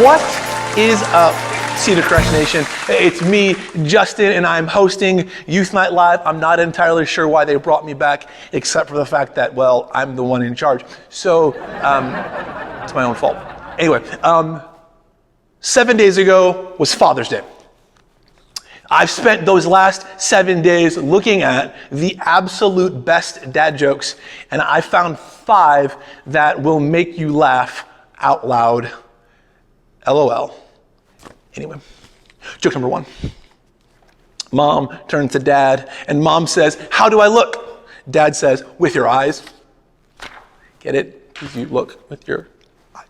What is up, Cedarcrest Nation? It's me, Justin, and I'm hosting Youth Night Live. I'm not entirely sure why they brought me back, except for the fact that, well, I'm the one in charge. So, it's my own fault. Anyway, 7 days ago was Father's Day. I've spent those last 7 days looking at the absolute best dad jokes, and I found 5 that will make you laugh out loud. LOL. Anyway, joke number 1. Mom turns to Dad, and Mom says, "How do I look?" Dad says, "With your eyes." Get it? Because you look with your eyes.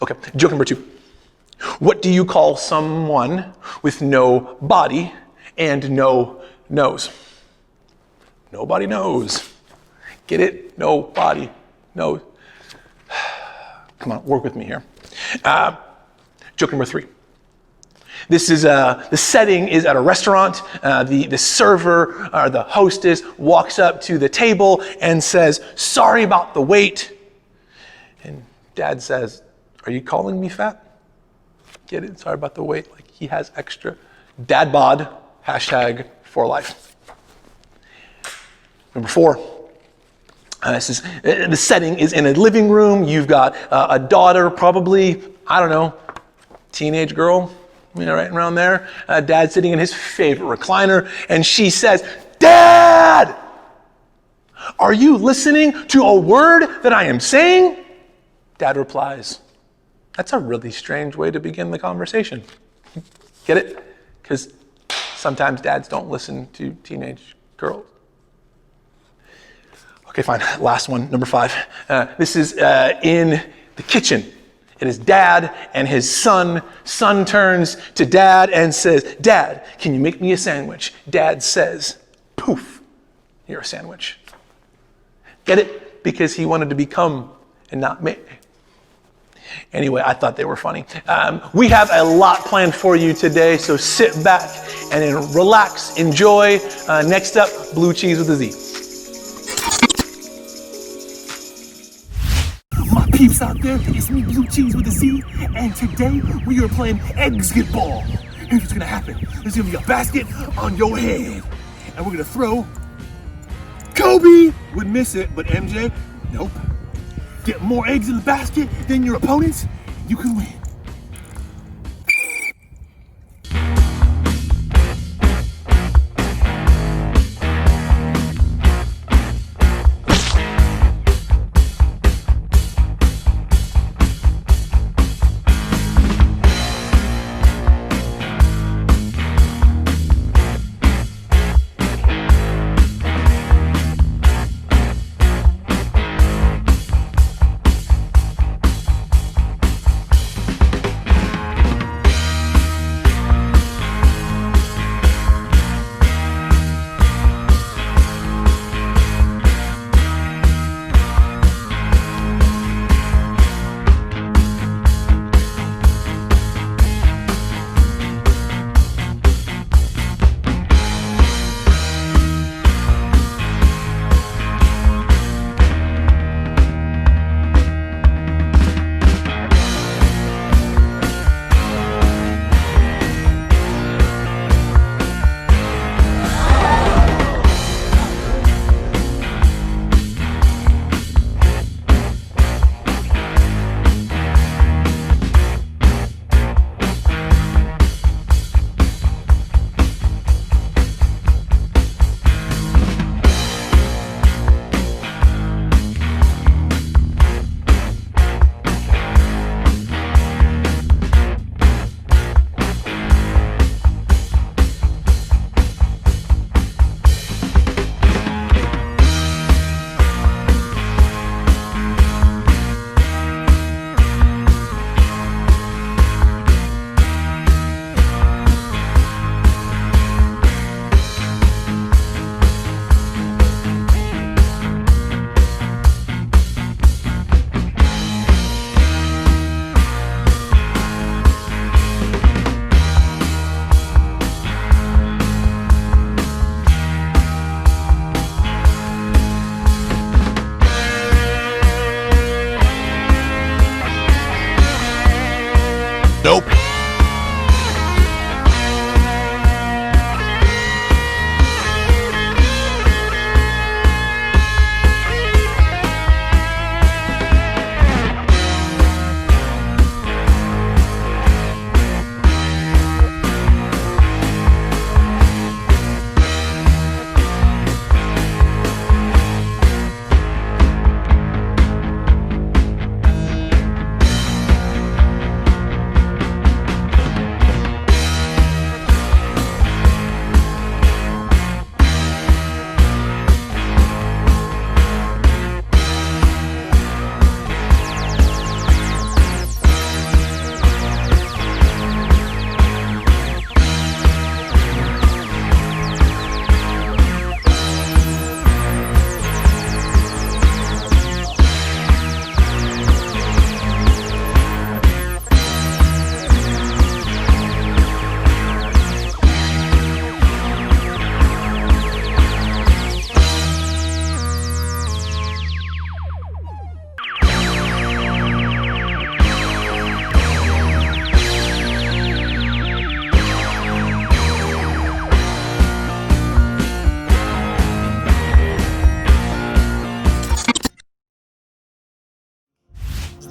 Okay, joke number 2. What do you call someone with no body and no nose? Nobody knows. Get it? Nobody knows. Come on, work with me here. Joke number 3. This is the setting is at a restaurant. The server or the hostess walks up to the table and says, "Sorry about the wait." And Dad says, "Are you calling me fat?" Get it? Sorry about the wait. Like he has extra. Dad bod, hashtag for life. Number 4. The setting is in a living room. You've got a daughter, probably, I don't know, teenage girl, right around there. Dad's sitting in his favorite recliner, and she says, "Dad, are you listening to a word that I am saying?" Dad replies, "That's a really strange way to begin the conversation." Get it? Because sometimes dads don't listen to teenage girls. Okay, fine. Last one, number 5. This is in the kitchen. It is Dad and his son. Son turns to Dad and says, "Dad, can you make me a sandwich?" Dad says, "Poof, you're a sandwich." Get it? Because he wanted to become and not make. Anyway, I thought they were funny. We have a lot planned for you today, so sit back and relax, enjoy. Next up, blue cheese with a Z. My peeps out there, it's me, Blue Cheese with a Z, and today we are playing Exit-Ball. Here's what's gonna happen. There's gonna be a basket on your head, and we're gonna throw. Kobe would miss it, but MJ, nope. Get more eggs in the basket than your opponents, you can win.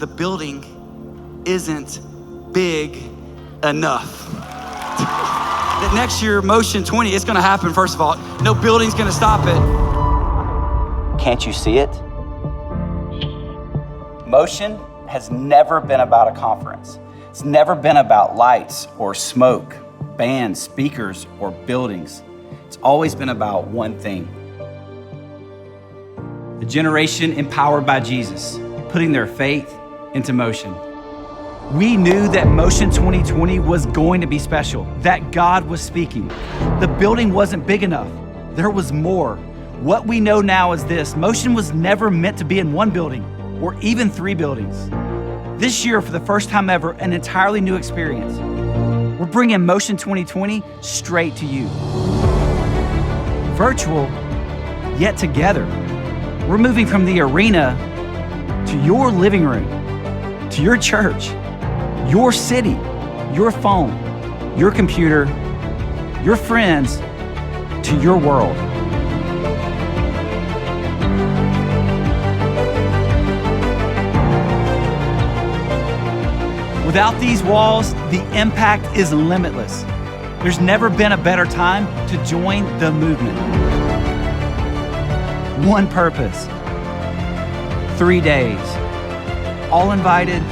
the building isn't big enough. That next year, Motion 20, it's gonna happen, first of all. No building's gonna stop it. Can't you see it? Motion has never been about a conference. It's never been about lights or smoke, bands, speakers, or buildings. It's always been about one thing. A generation empowered by Jesus, putting their faith into motion. We knew that Motion 2020 was going to be special, that God was speaking. The building wasn't big enough. There was more. What we know now is this: Motion was never meant to be in one building or even 3 buildings. This year, for the first time ever, an entirely new experience. We're bringing Motion 2020 straight to you. Virtual, yet together. We're moving from the arena to your living room, to your church, your city, your phone, your computer, your friends, to your world. Without these walls, the impact is limitless. There's never been a better time to join the movement. One purpose, 3 days, all invited,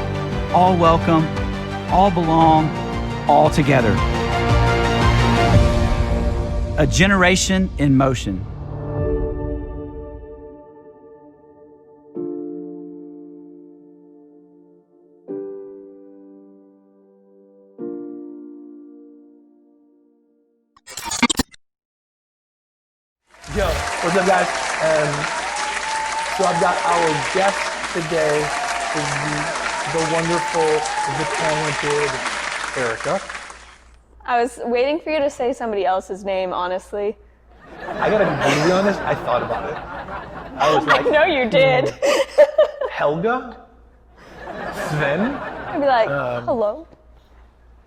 all welcome, all belong, all together. A generation in motion. Yo, what's up, guys? So I've got our guest today, is the wonderful, the talented Erica. I was waiting for you to say somebody else's name, honestly. I gotta be brutally honest, I thought about it. I was like, I know you did. Helga? Sven? I'd be like, hello.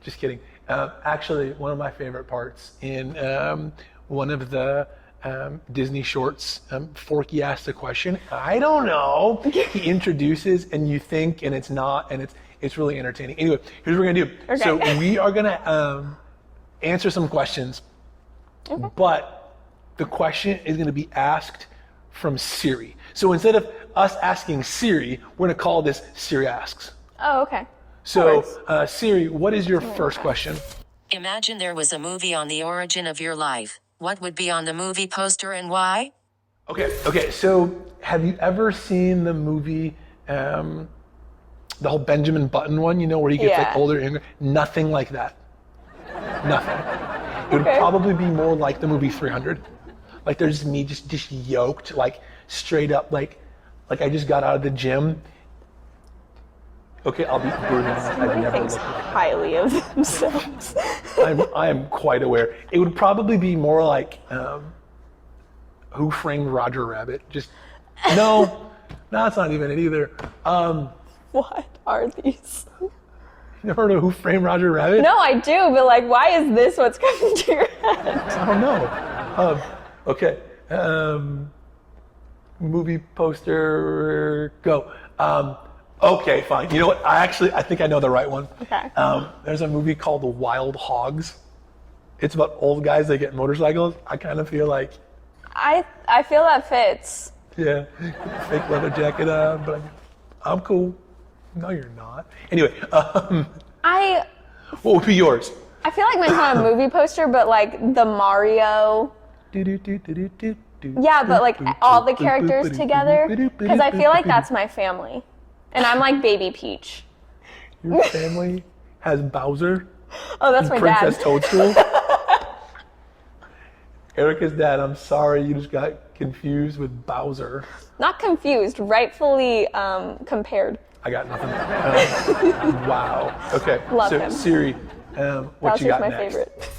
Just kidding. Actually, one of my favorite parts in one of the Disney shorts, Forky asked a question. I don't know. He introduces, and you think, and it's not, and it's really entertaining. Anyway, here's what we're gonna do. Okay. So we are gonna answer some questions, but the question is gonna be asked from Siri. So instead of us asking Siri, we're gonna call this Siri Asks. Oh, okay. So Siri, what is your first question? Imagine there was a movie on the origin of your life. What would be on the movie poster and why? Okay. So have you ever seen the movie, the whole Benjamin Button one? You know, where he gets like older and younger. Nothing like that. Nothing. It would probably be more like the movie 300. Like there's me just yoked, like straight up, like I just got out of the gym. Okay, I'll be brutally honest. I've never Thinks looked like that. highly of themselves. I am quite aware. It would probably be more like Who Framed Roger Rabbit? Just no, it's not even it either. What are these? You never heard of Who Framed Roger Rabbit? No, I do, but like, why is this what's coming to your head? I don't know. Okay. Movie poster, go. Okay, fine. You know what? I think I know the right one. Okay. There's a movie called The Wild Hogs. It's about old guys that get motorcycles. I kind of feel like, I feel that fits. yeah, fake leather jacket on, but I'm cool. No, you're not. Anyway, what would be yours? I feel like mine's not a movie poster, but like the Mario. Yeah, but like all the characters together, because I feel like that's my family. And I'm like Baby Peach. Your family has Bowser? Oh, that's my Princess dad. Toadstool? Erica's dad, I'm sorry, you just got confused with Bowser. Not confused, rightfully compared. I got nothing. Wow. Okay. Love so him. Siri, what you Bowser's got my next? favorite.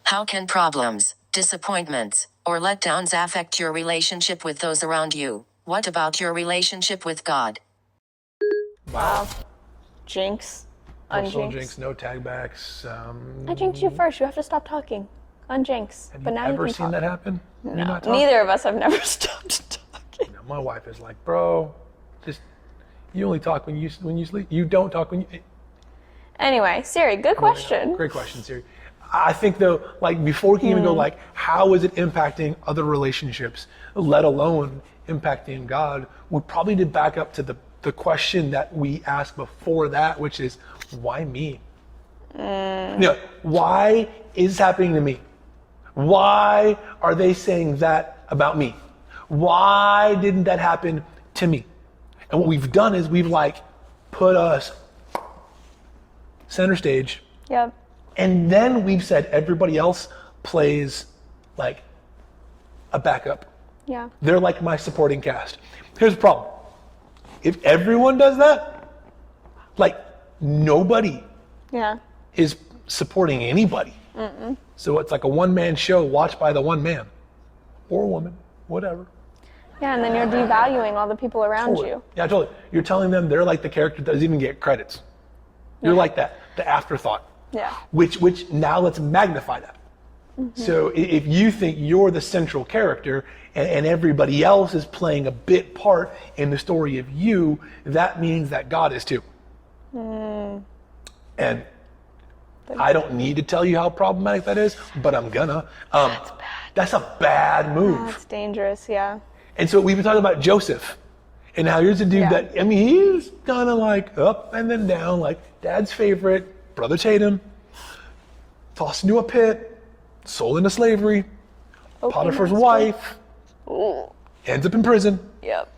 How can problems, disappointments, or letdowns affect your relationship with those around you? What about your relationship with God? Wow. Jinx. Personal Unjinx. jinx, no tag backs. I jinxed you first. You have to stop talking. Unjinx. Have But you now ever you can seen talk. that happen? You not talk? Neither of us have never stopped talking. My wife is like, bro, just You only talk when you sleep. You don't talk when you... Anyway, Siri, good question. Great question, Siri. I think though, like before we can even go like, how is it impacting other relationships, let alone impacting God, we probably did back up to the question that we asked before that, which is, why me? Why is this happening to me? Why are they saying that about me? Why didn't that happen to me? And what we've done is we've like put us center stage. Yep. And then we've said everybody else plays like a backup. Yeah. They're like my supporting cast. Here's the problem. If everyone does that, like nobody is supporting anybody. So it's like a one-man show watched by the one man or woman, whatever. Yeah, and then you're devaluing all the people around you. Yeah, totally. You're telling them they're like the character that doesn't even get credits. You're like that, the afterthought. Yeah. Which now let's magnify that. So if you think you're the central character and everybody else is playing a bit part in the story of you, that means that God is too. And I don't need to tell you how problematic that is, but I'm gonna. That's bad. That's a bad move. That's dangerous, yeah. And so we've been talking about Joseph. And now here's a dude that, I mean, he's kind of like up and then down, like dad's favorite, brothers hate him, tossed into a pit, sold into slavery, Potiphar's wife, ends up in prison. Yep.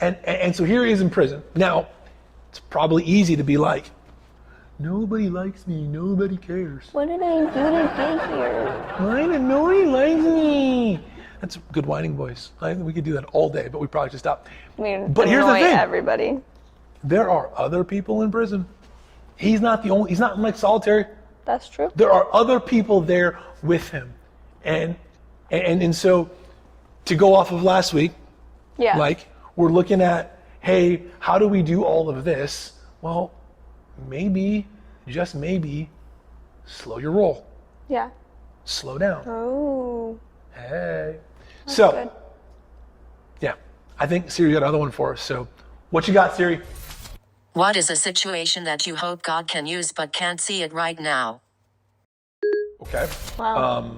And so here he is in prison. Now, it's probably easy to be like, nobody likes me, nobody cares. What did I do to get here? Why did nobody like me? That's a good whining voice. I think we could do that all day, but we probably should stop. I mean, but here's the thing. Everybody. There are other people in prison. He's not the only, he's not in like solitary. That's true. There are other people there with him. And so to go off of last week, like we're looking at, hey, how do we do all of this? Well, maybe, just maybe, slow your roll. Yeah. Slow down. Oh. Hey. That's so, good. Yeah, I think Siri got another one for us. So, what you got, Siri? What is a situation that you hope God can use but can't see it right now? Okay. Wow.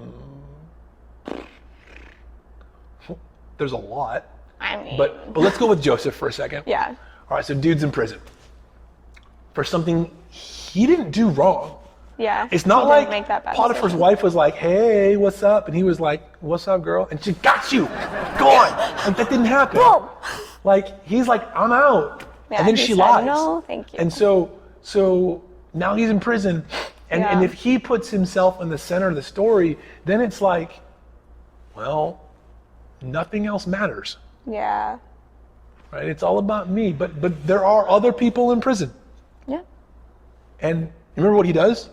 There's a lot. I mean. But let's go with Joseph for a second. Yeah. All right, so dude's in prison for something he didn't do wrong. Yeah. It's not he like didn't make that bad Potiphar's decision. wife was like, hey, what's up? And he was like, what's up, girl? And she got you. Go on. Like, that didn't happen. Boom. Like, he's like, I'm out. Yeah, and then he she said, lies. no, thank you. And so now he's in prison. And if he puts himself in the center of the story, then it's like, well, nothing else matters. Yeah. Right? It's all about me. But there are other people in prison. Yeah. And remember what he does?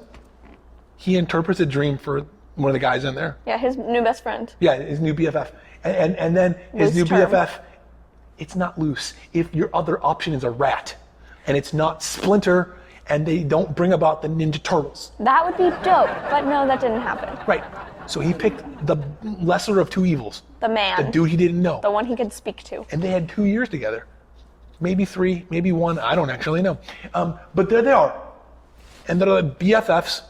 He interprets a dream for one of the guys in there. Yeah, his new best friend. Yeah, his new BFF. And then his Loose new term. BFF, it's not loose. If your other option is a rat, and it's not Splinter, and they don't bring about the Ninja Turtles. That would be dope, but no, that didn't happen. Right. So he picked the lesser of two evils. The man. The dude he didn't know. The one he could speak to. And they had 2 years together. Maybe 3, maybe 1, I don't actually know. But there they are. And they're the BFFs.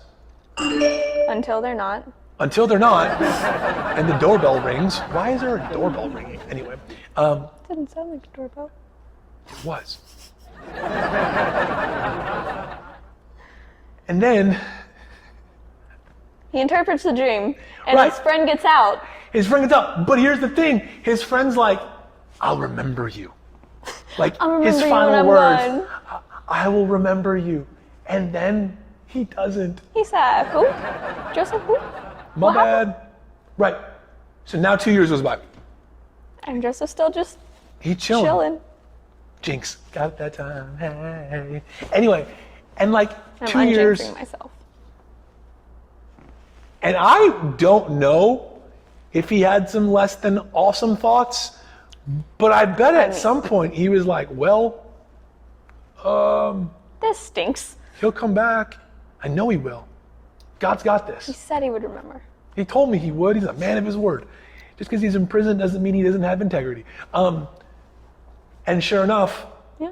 Until they're not. Until they're not, and the doorbell rings. Why is there a doorbell ringing? Anyway, Didn't sound like a doorbell. it was. And then He interprets the dream, and Right. his friend gets out. his friend gets up. But here's the thing: his friend's like, "I'll remember you." Like I'll remember his you final when I'm words, gone. "I will remember you." And then he doesn't. He said, who? Joseph who? My What bad. happened? Right. So now 2 years goes by. And Joseph's still just He's chilling. chilling. Jinx, got that time. Hey. Anyway, and like I'm 2 years. unjinxing myself. And I don't know if he had some less than awesome thoughts, but I bet at some point he was like, well, This stinks. he'll come back. I know he will. God's got He this. said he would remember. He told me he would. He's a man of his word. Just because he's in prison doesn't mean he doesn't have integrity. And sure enough, Yeah.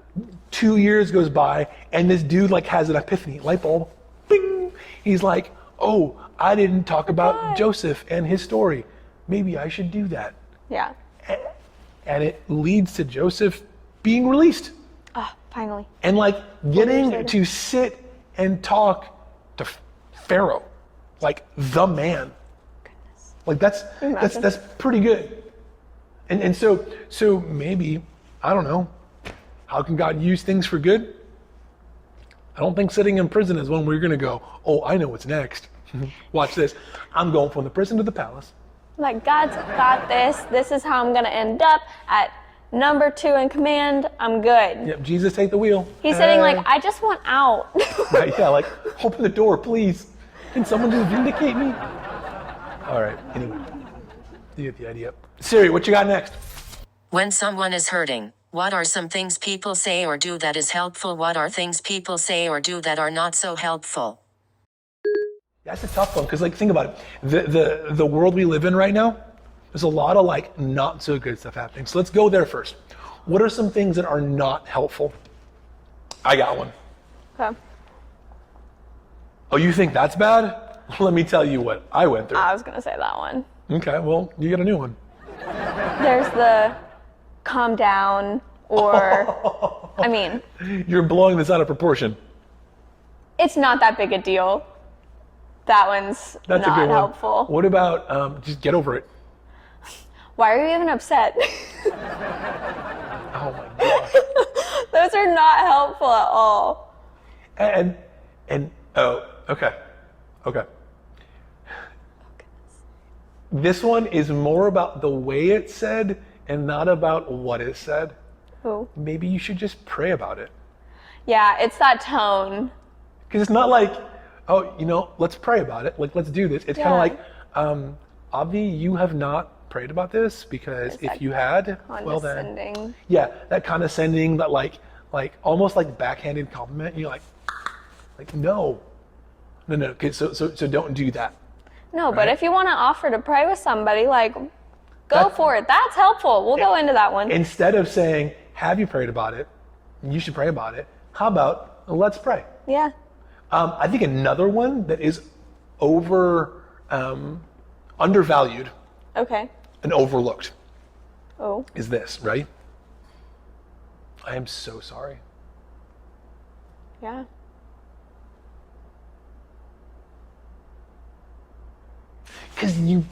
2 years goes by, and this dude like has an epiphany, light bulb, bing. He's like, oh, I didn't talk about Joseph and his story. Maybe I should do that. Yeah. And it leads to Joseph being released. Oh, finally. And like getting to sit and talk to Pharaoh, like the man. Goodness. Like that's pretty good. And so maybe, I don't know, how can God use things for good? I don't think sitting in prison is one where you're gonna go, oh, I know what's next. Watch this. I'm going from the prison to the palace. Like, God's got this. This is how I'm going to end up at number 2 in command. I'm good. Yep, Jesus, take the wheel. He's sitting like, I just want out. Right, yeah, like, open the door, please. Can someone just vindicate me? All right, anyway, you get the idea. Siri, what you got next? When someone is hurting, what are some things people say or do that is helpful? What are things people say or do that are not so helpful? That's a tough one, because like, think about it. The world we live in right now, there's a lot of like not so good stuff happening. So let's go there first. What are some things that are not helpful? I got one. Okay. Oh, you think that's bad? Let me tell you what I went through. I was going to say that one. Okay, well, you got a new one. There's the calm down, or, I mean, You're blowing this out of proportion. it's not that big a deal. That one's That's not a good one. helpful. What about just get over it? Why are you even upset? Oh my God. Those are not helpful at all. And oh, okay. This one is more about the way it's said and not about what is said. Ooh. Maybe you should just pray about it. Yeah, it's that tone. Because it's not like, oh, let's pray about it. Like, let's do this. It's kind of like, Avi, you have not prayed about this, because if you had, well then. Condescending. Yeah, that condescending, that like almost like backhanded compliment. You're like no. Okay, so don't do that. No, Right. but if you want to offer to pray with somebody, like, go for it. That's helpful. We'll go into that one. Instead of saying, have you prayed about it? You should pray about it. How about let's pray? Yeah. I think another one that is undervalued Okay. and overlooked Oh. is this, right? I am so sorry. Yeah. Because you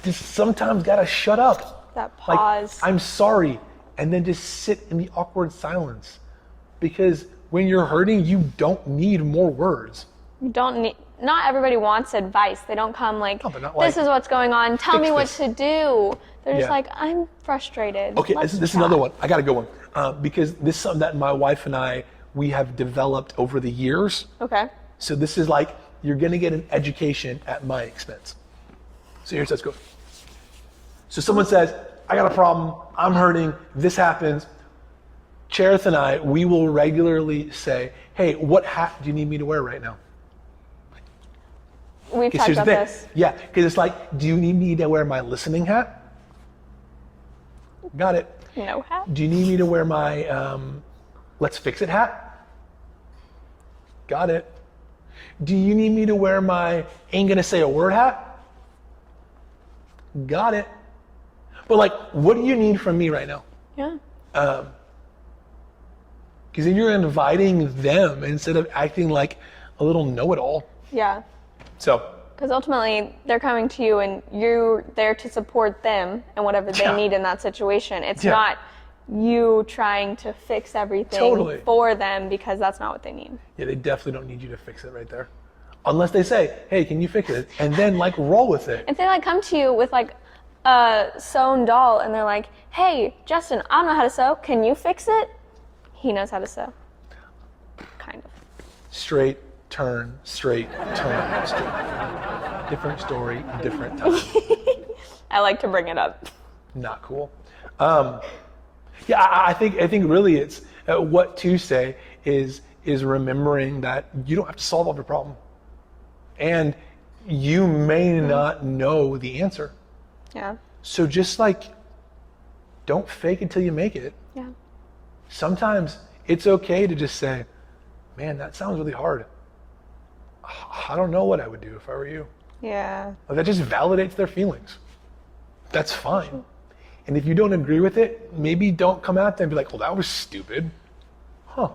just sometimes gotta shut up. That Like, pause. I'm sorry, and then just sit in the awkward silence. Because when you're hurting, you don't need more words. You don't need. Not everybody wants advice. They don't come like, No, but not this like, is what's going on. Tell fix me what this. to do. They're just Yeah. like, I'm frustrated. Okay, Let's this is chat. another one. I got a good one. Because this is something that my wife and we have developed over the years. Okay. So this is like, you're going to get an education at my expense. So here's how it's going. So someone says, I got a problem. I'm hurting. This happens. Cherith and I, we will regularly say, hey, what hat do you need me to wear right now? We've talked Here's the about thing. this. Yeah, because it's like, do you need me to wear my listening hat? Got it. No hat. Do you need me to wear my let's fix it hat? Got it. Do you need me to wear my ain't gonna say a word hat? Got it. But like, what do you need from me right now? Yeah. Because then you're inviting them instead of acting like a little know-it-all. Yeah. So, Because ultimately, they're coming to you and you're there to support them and whatever they Yeah. need in that situation. It's Yeah. not you trying to fix everything Totally. for them, because that's not what they need. yeah, they definitely don't need you to fix it right there. Unless they say, hey, can you fix it? And then like roll with it. If they like come to you with like a sewn doll and they're like, hey, Justin, I don't know how to sew. Can you fix it? He knows how to sew. Kind of. Straight turn, straight. Different story, different time. I like to bring it up. Not cool. Yeah, I think really it's what to say is remembering that you don't have to solve every problem, and you may not know the answer. Yeah. So just like, don't fake it till you make it. Yeah. Sometimes it's okay to just say, man, that sounds really hard. I don't know what I would do if I were you. Yeah. Like, that just validates their feelings. That's fine. And if you don't agree with it, maybe don't come at them and be like, well, that was stupid. Huh.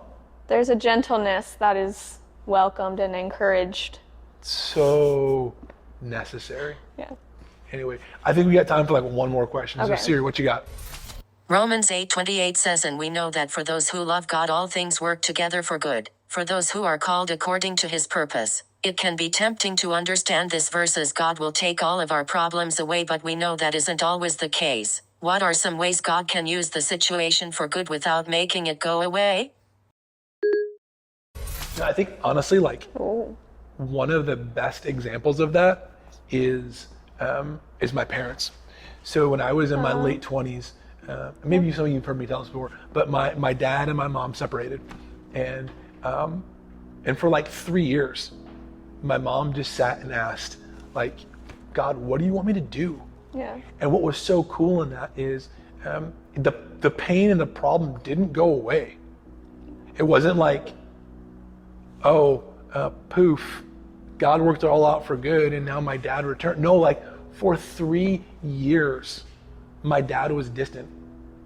There's a gentleness that is welcomed and encouraged. So necessary. Yeah. Anyway, I think we got time for like one more question. Okay. So Siri, what you got? Romans 8:28 says, and we know that for those who love God all things work together for good, for those who are called according to his purpose. It can be tempting to understand this verse as God will take all of our problems away, but we know that isn't always the case. What are some ways God can use the situation for good without making it go away? I think honestly, like one of the best examples of that is my parents. So when I was in my late 20s, maybe some of you have heard me tell this before, but my dad and my mom separated, and for like 3 years, my mom just sat and asked, like, God, what do you want me to do? Yeah. And what was so cool in that is the pain and the problem didn't go away. It wasn't like, poof, God worked it all out for good and now my dad returned. No, like for 3 years, my dad was distant.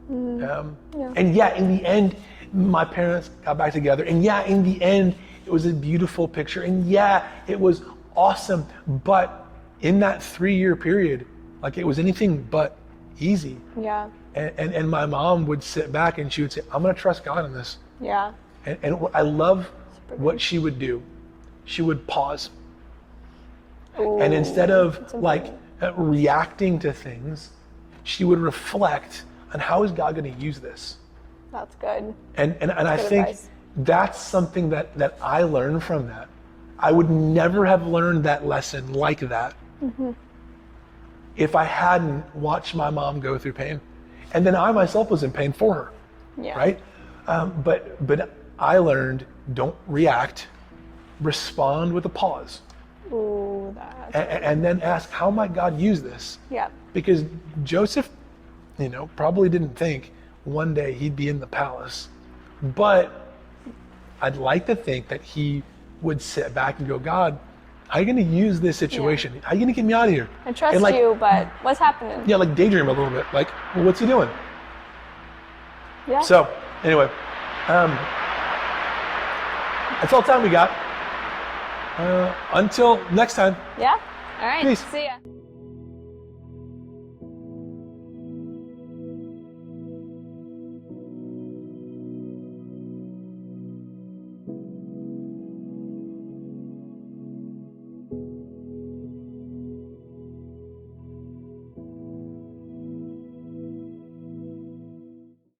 And yeah, in the end, my parents got back together. And yeah, in the end, it was a beautiful picture. And yeah, it was awesome. But in that 3-year period, like it was anything but easy. Yeah. And my mom would sit back and she would say, I'm going to trust God in this. Yeah. And I love what she would do. She would pause. And instead of like reacting to things, she would reflect on how is God going to use this? That's good. And I think advice. that's something that I learned from that. I would never have learned that lesson like that if I hadn't watched my mom go through pain. And then I myself was in pain for her, Yeah. right? But I learned, don't react, respond with a pause. Ooh, that's And then ask, how might God use this? yeah. Because Joseph, probably didn't think one day he'd be in the palace. But I'd like to think that he would sit back and go, God, how are you going to use this situation? How are you going to get me out of here? I trust And like, you, but what's happening? Yeah, like daydream a little bit. Like, well, what's he doing? Yeah. So, anyway, that's all the time we got. Until next time. Yeah. All right. Peace. See ya.